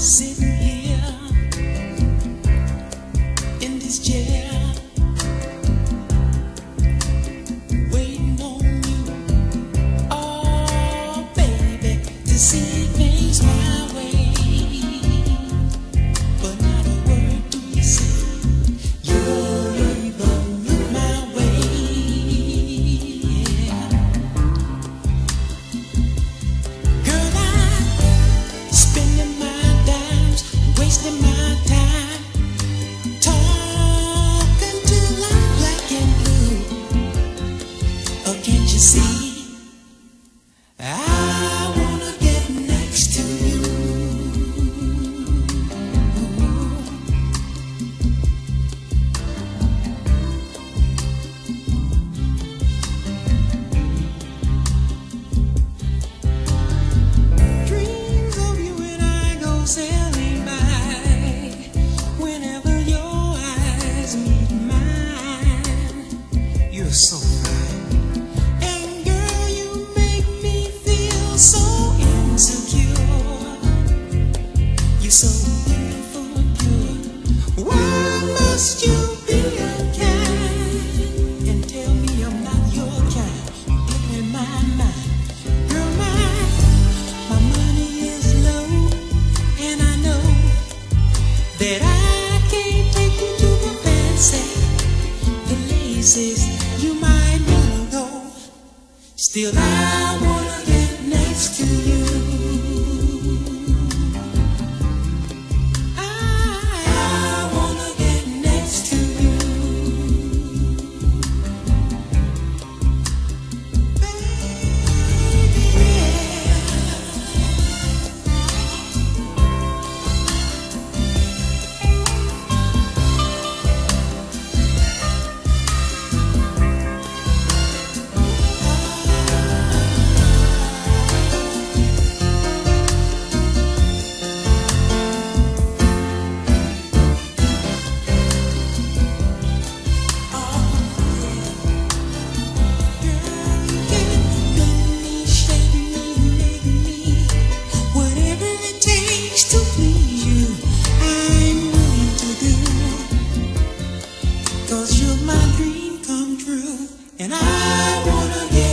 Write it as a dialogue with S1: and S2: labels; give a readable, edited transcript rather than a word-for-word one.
S1: Sitting here in this chair, waiting on you, oh baby, to see things my way. But not a word do you say. You're even my way. Yeah. Girl, I'm spending my dimes, wasting my time, talking till I'm black and blue. Oh, can't you see? I wanna get next to you. Dreams of you and I go sailing by. Whenever your eyes meet mine, you're so fine. And girl, you make me feel so insecure. You're so beautiful and pure. Why must you be unkind and tell me I'm not your kind? Blowing my mind. Girl, my money is low, and I know that I can't take you to the fancy places you might wanna go. Still, I wanna get next to you. I wanna get next to you, baby. And I wanna get